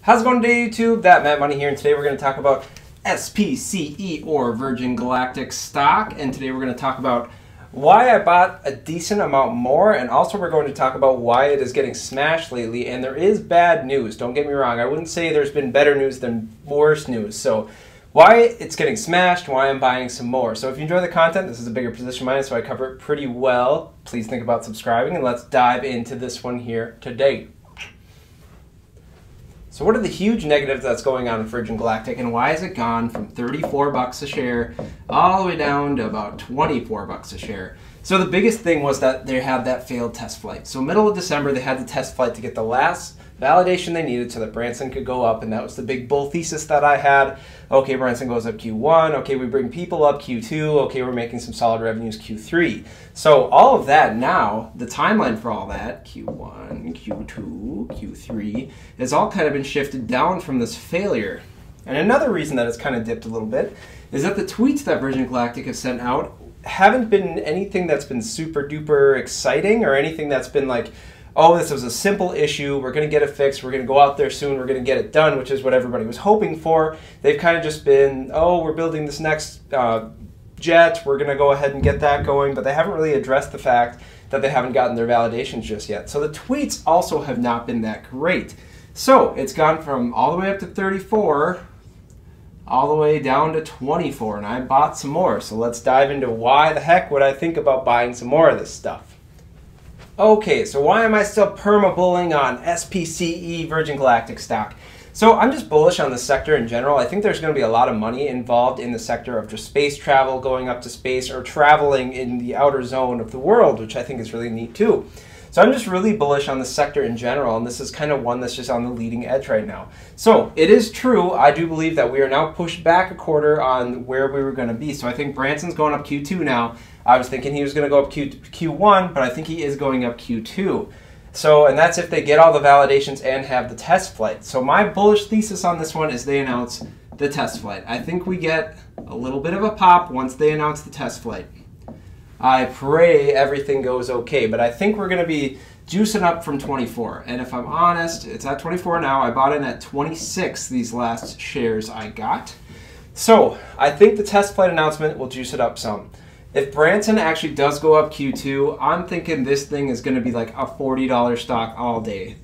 How's it going today, YouTube? That Matt Money here, and today we're going to talk about SPCE, or Virgin Galactic Stock, and today we're going to talk about why I bought a decent amount more, and also we're going to talk about why it is getting smashed lately. And there is bad news, don't get me wrong. I wouldn't say there's been better news than worse news. So why it's getting smashed, why I'm buying some more. So if you enjoy the content, this is a bigger position of mine, so I cover it pretty well. Please think about subscribing, and let's dive into this one here today. So what are the huge negatives that's going on in Virgin Galactic, and why has it gone from 34 bucks a share all the way down to about 24 bucks a share? So the biggest thing was that they had that failed test flight. So middle of December, they had the test flight to get the last validation they needed so that Branson could go up, and that was the big bull thesis that I had. Okay, Branson goes up Q1, okay, we bring people up Q2, okay, we're making some solid revenues Q3. So all of that now, the timeline for all that, Q1, Q2, Q3, has all kind of been shifted down from this failure. And another reason that it's kind of dipped a little bit is that the tweets that Virgin Galactic has sent out haven't been anything that's been super duper exciting, or anything that's been like, oh, this was a simple issue, we're going to get it fixed, we're going to go out there soon, we're going to get it done, which is what everybody was hoping for. They've kind of just been, oh, we're building this next jet, we're going to go ahead and get that going, but they haven't really addressed the fact that they haven't gotten their validations just yet. So the tweets also have not been that great. So it's gone from all the way up to 34, all the way down to 24, and I bought some more. So let's dive into why the heck would I think about buying some more of this stuff. Okay, so why am I still perma-bulling on SPCE, Virgin Galactic stock? So I'm just bullish on the sector in general. I think there's going to be a lot of money involved in the sector of just space travel, going up to space, or traveling in the outer zone of the world, which I think is really neat too. So I'm just really bullish on the sector in general, and this is kind of one that's just on the leading edge right now. So it is true, I do believe that we are now pushed back a quarter on where we were going to be. So I think Branson's going up Q2 now. I was thinking he was going to go up Q1, but I think he is going up Q2. So, and that's if they get all the validations and have the test flight. So my bullish thesis on this one is they announce the test flight. I think we get a little bit of a pop once they announce the test flight. I pray everything goes okay, but I think we're going to be juicing up from 24. And if I'm honest, it's at 24 now. I bought in at 26 these last shares I got. So I think the test flight announcement will juice it up some. If Branson actually does go up Q2, I'm thinking this thing is going to be like a $40 stock all day.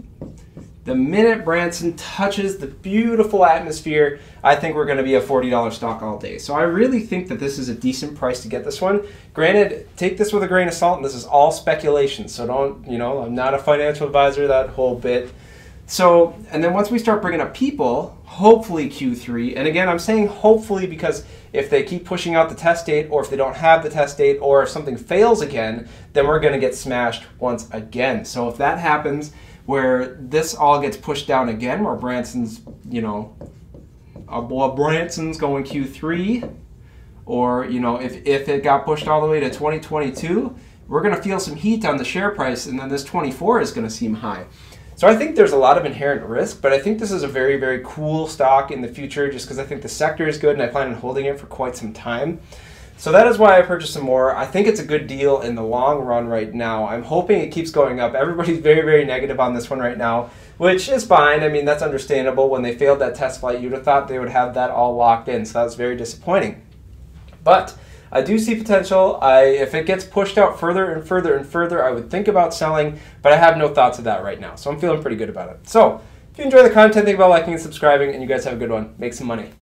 The minute Branson touches the beautiful atmosphere, I think we're going to be a $40 stock all day. So I really think that this is a decent price to get this one. Granted, take this with a grain of salt, and this is all speculation. So don't, I'm not a financial advisor, that whole bit. So, and then once we start bringing up people, hopefully Q3, and again, I'm saying hopefully because if they keep pushing out the test date, or if they don't have the test date, or if something fails again, then we're going to get smashed once again. So if that happens, where this all gets pushed down again, where Branson's, Branson's going Q3, or, if it got pushed all the way to 2022, we're going to feel some heat on the share price, and then this 24 is going to seem high. So I think there's a lot of inherent risk, but I think this is a very, very cool stock in the future, just because I think the sector is good and I plan on holding it for quite some time. So that is why I purchased some more. I think it's a good deal in the long run right now. I'm hoping it keeps going up. Everybody's very, very negative on this one right now, which is fine. I mean, that's understandable. When they failed that test flight, you'd have thought they would have that all locked in, so that was very disappointing. But I do see potential. If it gets pushed out further and further and further, I would think about selling, but I have no thoughts of that right now. So I'm feeling pretty good about it. So if you enjoy the content, think about liking and subscribing, and you guys have a good one. Make some money.